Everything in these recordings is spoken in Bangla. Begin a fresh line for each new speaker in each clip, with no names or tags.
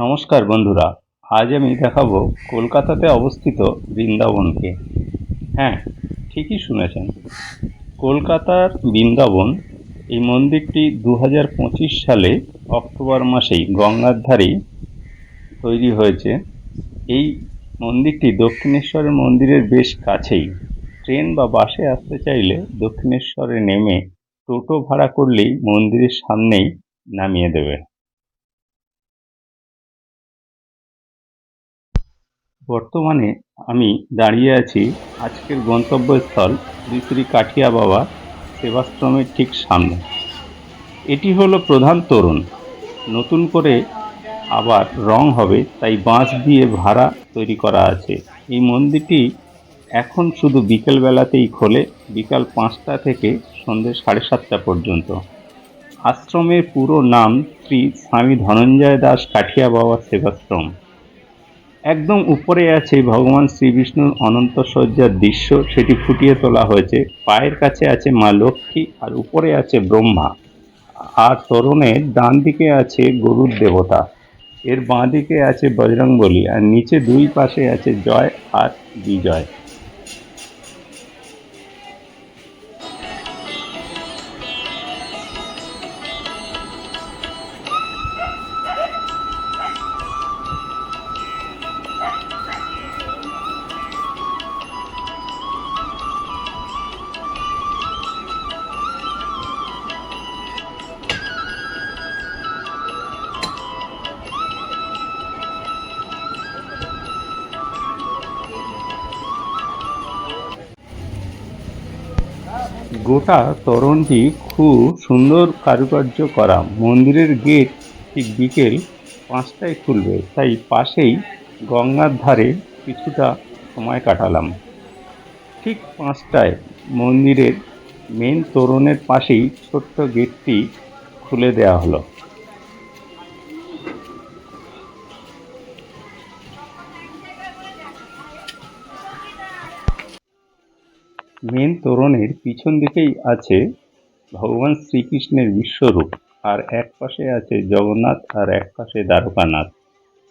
নমস্কার বন্ধুরা। আজ আমি দেখাবো কলকাতাতে অবস্থিত বৃন্দাবনকে। হ্যাঁ, ঠিকই শুনেছেন, কলকাতার বৃন্দাবন। এই মন্দিরটি 2025 সালে অক্টোবর মাসেই গঙ্গার ধারেই তৈরি হয়েছে। এই মন্দিরটি দক্ষিণেশ্বরের মন্দিরের বেশ কাছেই। ট্রেন বা বাসে আসতে চাইলে দক্ষিণেশ্বরে নেমে টোটো ভাড়া করলেই মন্দিরের সামনেই নামিয়ে দেবে। বর্তমানে আমি দাঁড়িয়ে আছি আজকের গন্তব্যস্থল শ্রী শ্রী কাঠিয়া বাবা সেবাশ্রমের ঠিক সামনে। এটি হলো প্রধান তোরণ। নতুন করে আবার রং হবে, তাই বাঁশ দিয়ে ভাড়া তৈরি করা আছে। এই মন্দিরটি এখন শুধু বিকেলবেলাতেই খোলে, বিকাল 5টা থেকে সন্ধ্যে 7:30 পর্যন্ত। আশ্রমের পুরো নাম শ্রী স্বামী ধনঞ্জয় দাস কাঠিয়া বাবা সেবাশ্রম। একদম উপরে আছে ভগবান শ্রীবিষ্ণুর অনন্ত শয্যার দৃশ্য, সেটি ফুটিয়ে তোলা হয়েছে। পায়ের কাছে আছে মা লক্ষ্মী, আর উপরে আছে ব্রহ্মা। আর তোরণের ডান দিকে আছে গরুর দেবতা, এর বাঁ দিকে আছে বজরংবলী, আর নিচে দুই পাশে আছে জয় আর বিজয়। গোটা তোরণটি খুব সুন্দর কারুকার্য করা। মন্দিরের গেট ঠিক বিকেল 5টায় খুলবে, তাই পাশেই গঙ্গার ধারে কিছুটা সময় কাটালাম। ঠিক 5টায় মন্দিরের মেন তোরণের পাশেই ছোট্ট গেটটি খুলে দেওয়া হলো। মেন তোরণের পিছন দিকেই আছে ভগবান শ্রীকৃষ্ণের বিশ্বরূপ, আর এক পাশে আছে জগন্নাথ আর এক পাশে দ্বারকানাথ।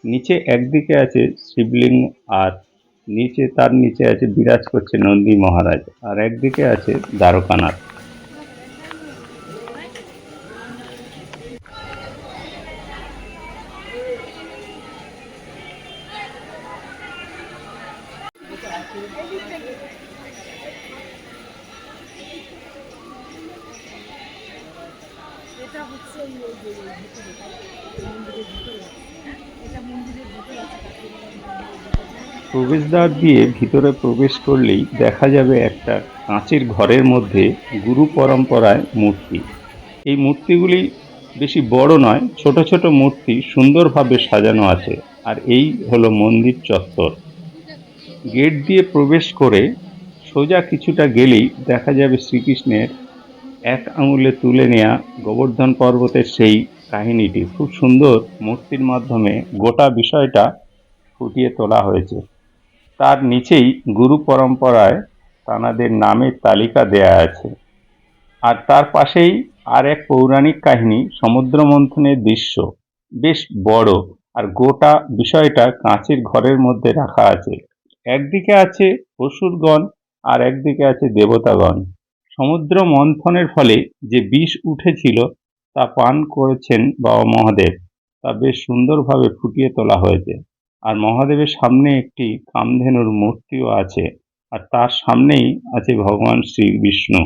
নিচে একদিকে আছে শিবলিঙ্গ, আর তার নিচে আছে বিরাজ করছে নন্দী মহারাজ, আর একদিকে আছে দ্বারকানাথ।
এটা হচ্ছে ওই যে ভিতরে মন্দিরের ভিতরে এটা মন্দিরের ভিতরে আছে
প্রবেশদ্বার দিয়ে ভিতরে প্রবেশ করলেই দেখা যাবে একটা কাঁচের ঘরের মধ্যে গুরু পরম্পরায় মূর্তি। এই মূর্তিগুলি বেশি বড় নয়, ছোট ছোট মূর্তি সুন্দরভাবে সাজানো আছে। আর এই হলো মন্দির চত্বর। গেট দিয়ে প্রবেশ করে সোজা কিছুটা গেলেই দেখা যাবে শ্রীকৃষ্ণের এক আঙুলে তুলে নেয়া গোবর্ধন পর্বতের সেই কাহিনীটি খুব সুন্দর মূর্তির মাধ্যমে গোটা বিষয়টা ফুটিয়ে তোলা হয়েছে। তার নিচেই গুরু পরম্পরায় তাঁদের নামের তালিকা দেয়া আছে। আর তার পাশেই আর এক পৌরাণিক কাহিনী, সমুদ্র মন্থনের দৃশ্য, বেশ বড়। আর গোটা বিষয়টা কাঁচের ঘরের মধ্যে রাখা আছে। একদিকে আছে অসুরগণ, আর একদিকে আছে দেবতাগণ। সমুদ্র মন্থনের ফলে যে বিষ উঠেছিল তা পান করেছেন বাবা মহাদেব, তা বেশ সুন্দরভাবে ফুটিয়ে তোলা হয়েছে। আর মহাদেবের সামনে একটি কামধেনুর মূর্তিও আছে, আর তার সামনেই আছে ভগবান শ্রী বিষ্ণু।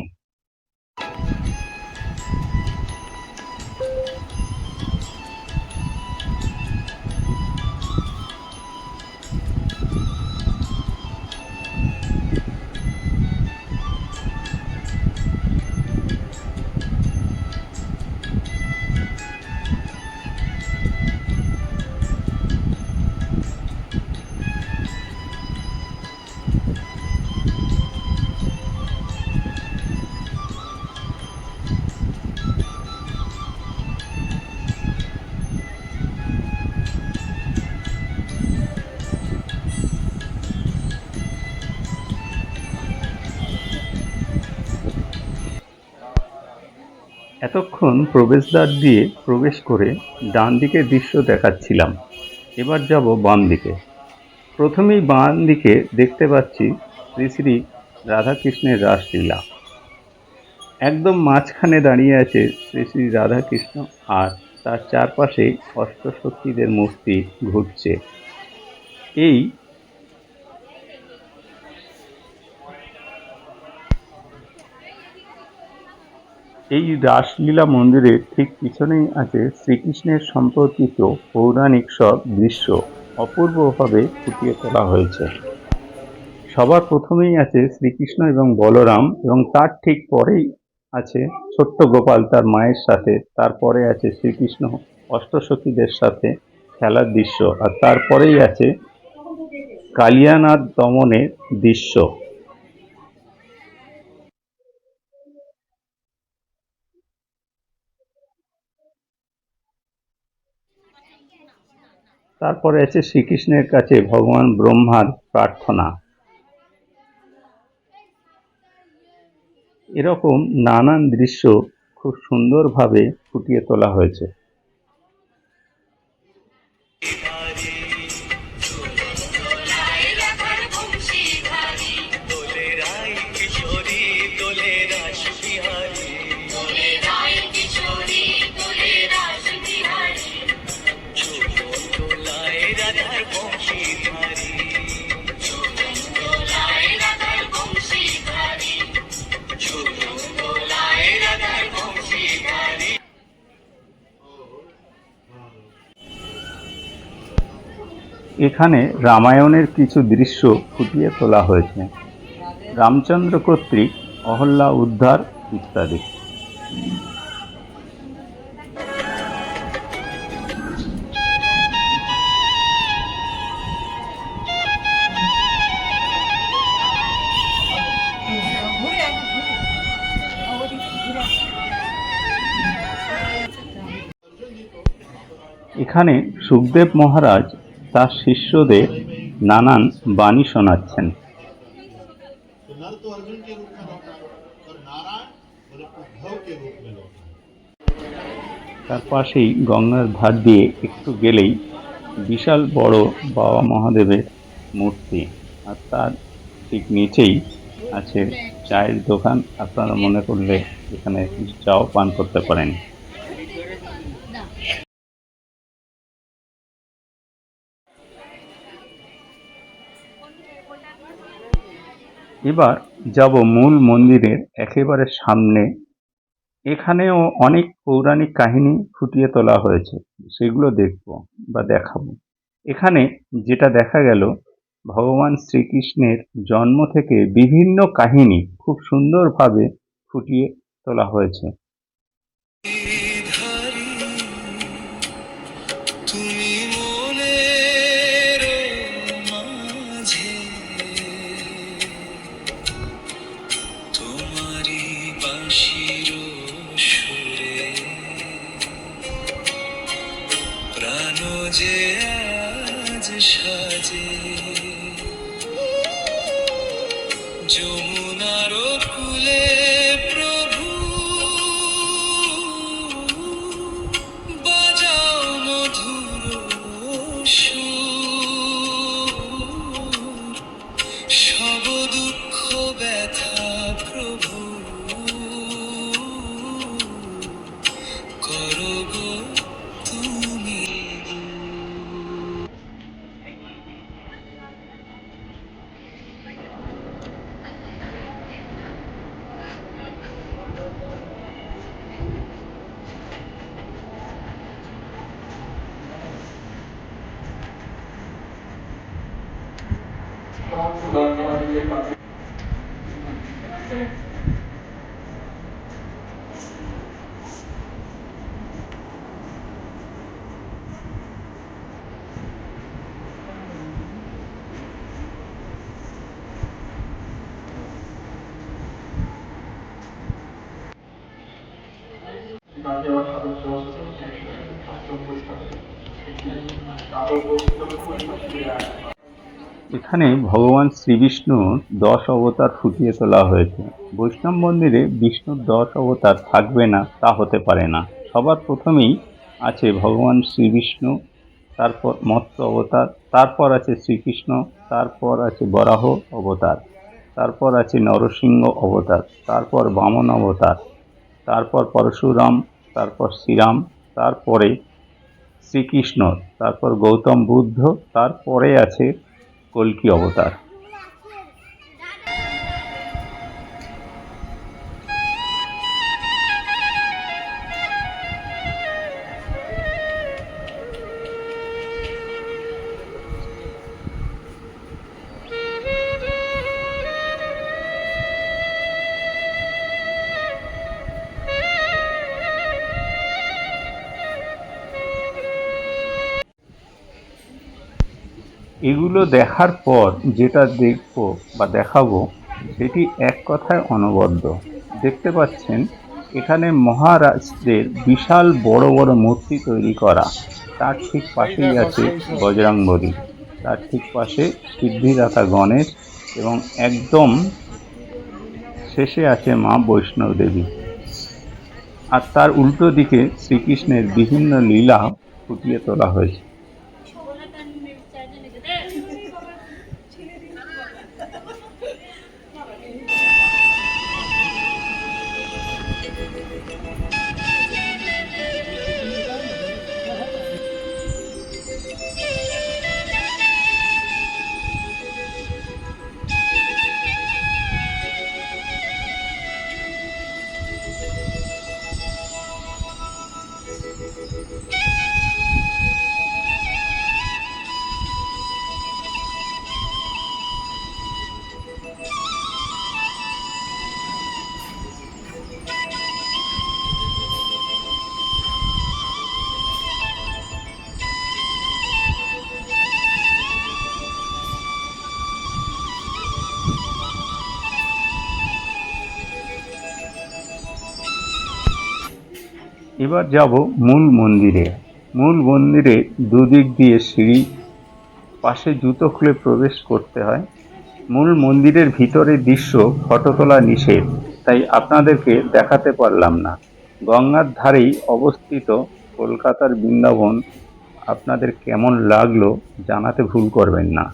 এতক্ষণ প্রবেশদ্বার দিয়ে প্রবেশ করে ডান দিকের দৃশ্য দেখাচ্ছিলাম। এবার যাব বাম দিকে। প্রথমেই বাম দিকে দেখতে পাচ্ছি শ্রী শ্রী রাধাকৃষ্ণের রাসলীলা। একদম মাঝখানে দাঁড়িয়ে আছে শ্রী শ্রী রাধাকৃষ্ণ, আর তার চারপাশে অষ্টশক্তিদের মূর্তি ঘুরছে। এই রাসলীলা মন্দিরের ঠিক পিছনেই আছে শ্রীকৃষ্ণের সম্পর্কিত পৌরাণিক সব দৃশ্য অপূর্বভাবে ফুটিয়ে তোলা হয়েছে। সবার প্রথমেই আছে শ্রীকৃষ্ণ এবং বলরাম, এবং তার ঠিক পরেই আছে ছোট্ট গোপাল তার মায়ের সাথে। তারপরে আছে শ্রীকৃষ্ণ অষ্টসখীদের সাথে খেলার দৃশ্য, আর তারপরেই আছে কালিয়ানাথ দমনের দৃশ্য। তারপরে আছে শ্রীকৃষ্ণের কাছে ভগবান ব্রহ্মার প্রার্থনা। এরকম নানান দৃশ্য খুব সুন্দরভাবে ফুটিয়ে তোলা হয়েছে। এখানে রামায়ণের কিছু দৃশ্য ফুটিয়ে তোলা হয়েছে, রামচন্দ্র কর্তৃক অহল্যা উদ্ধার ইত্যাদি। এখানে সুখদেব মহারাজ তার শিষ্যদের নানান বাণী শোনাচ্ছেন। তার পাশেই গঙ্গার ধার দিয়ে একটু গেলেই বিশাল বড় বাবা মহাদেবের মূর্তি, আর তার ঠিক নিচেই আছে চায়ের দোকান। আপনারা মনে করলে এখানে চাও পান করতে পারেন। এবার যাব মূল মন্দিরের একেবারে সামনে। এখানেও অনেক পৌরাণিক কাহিনী ফুটিয়ে তোলা হয়েছে, সেগুলো দেখব বা দেখাবো। এখানে যেটা দেখা গেল, ভগবান শ্রীকৃষ্ণের জন্ম থেকে বিভিন্ন কাহিনী খুব সুন্দরভাবে ফুটিয়ে তোলা হয়েছে।
যমুনার কুলে প্রভু বাজাও মধুর সুর, সব দুঃখ ব্যথা প্রভু করো গো তুমি। জাতীয় সদস্য স্বাস্থ্য পরিষদের একটি
এখানে ভগবান শ্রীবিষ্ণুর 10 অবতার ফুটিয়ে তোলা হয়েছে। বৈষ্ণব মন্দিরে বিষ্ণুর 10 অবতার থাকবে না তা হতে পারে না। সবার প্রথমেই আছে ভগবান শ্রীবিষ্ণু, তারপর মৎস্য অবতার, তারপর আছে শ্রীকৃষ্ণ, তারপর আছে বরাহ অবতার, তারপর আছে নরসিংহ অবতার, তারপর বামন অবতার, তারপর পরশুরাম, তারপর শ্রীরাম, তারপরে শ্রীকৃষ্ণ, তারপর গৌতম বুদ্ধ, তারপরে আছে কল্কি অবতার। এগুলো দেখার পর যেটা দেখবো বা দেখাবো সেটি এক কথায় অনবদ্য। দেখতে পাচ্ছেন এখানে মহারাজদের বিশাল বড় বড় মূর্তি তৈরি করা, তার ঠিক পাশেই আছে বজরংবলী, তার ঠিক পাশে সিদ্ধিদাতা গণেশ এবং একদম শেষে আছে মা বৈষ্ণব দেবী। আর তার উল্টো দিকে শ্রীকৃষ্ণের বিভিন্ন লীলা ফুটিয়ে তোলা হয়েছে। এবার যাব মূল মন্দিরে। মূল মন্দিরে দুদিক দিয়ে সিঁড়ি, পাশে জুতো খুলে প্রবেশ করতে হয়। মূল মন্দিরের ভিতরের দৃশ্য ফটো তোলা নিষেধ, তাই আপনাদেরকে দেখাতে পারলাম না। গঙ্গার ধারেই অবস্থিত কলকাতার বৃন্দাবন আপনাদের কেমন লাগলো জানাতে ভুল করবেন না।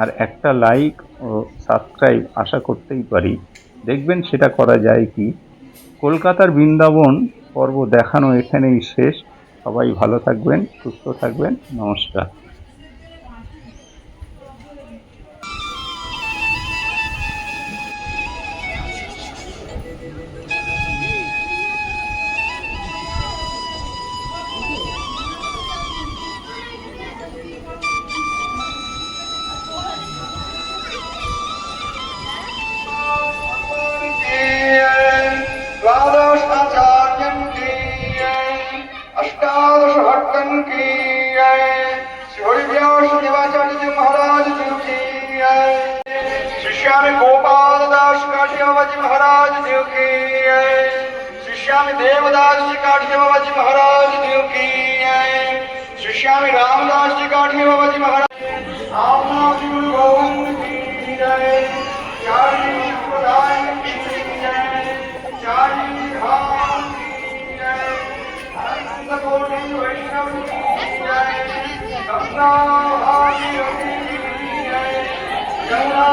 আর একটা লাইক ও সাবস্ক্রাইব আশা করতেই পারি, দেখবেন সেটা করা যায় কি। কলকাতার বৃন্দাবন পর্ব দেখানো এখানেই শেষ। সবাই ভালো থাকবেন, সুস্থ থাকবেন, নমস্কার।
द्वादशाचार्यं की अष्टादश भक्तन की शिवव्यास देवाचार्य जी महाराज जी की शिष्यामि गोपाल दास काठी बाबा जी महाराज जी की शिष्यामि देवदास जी काठी बाबा जी महाराज जी की शिष्यामि रामदास जी काठी बाबा जी महाराज श्री गुरु गोविंद की जय। चारी प्रदान की जय, चारी धाम की जय, अनंत कोटि वैष्णव की जय, गंगा भागीरथी की जय, गंगा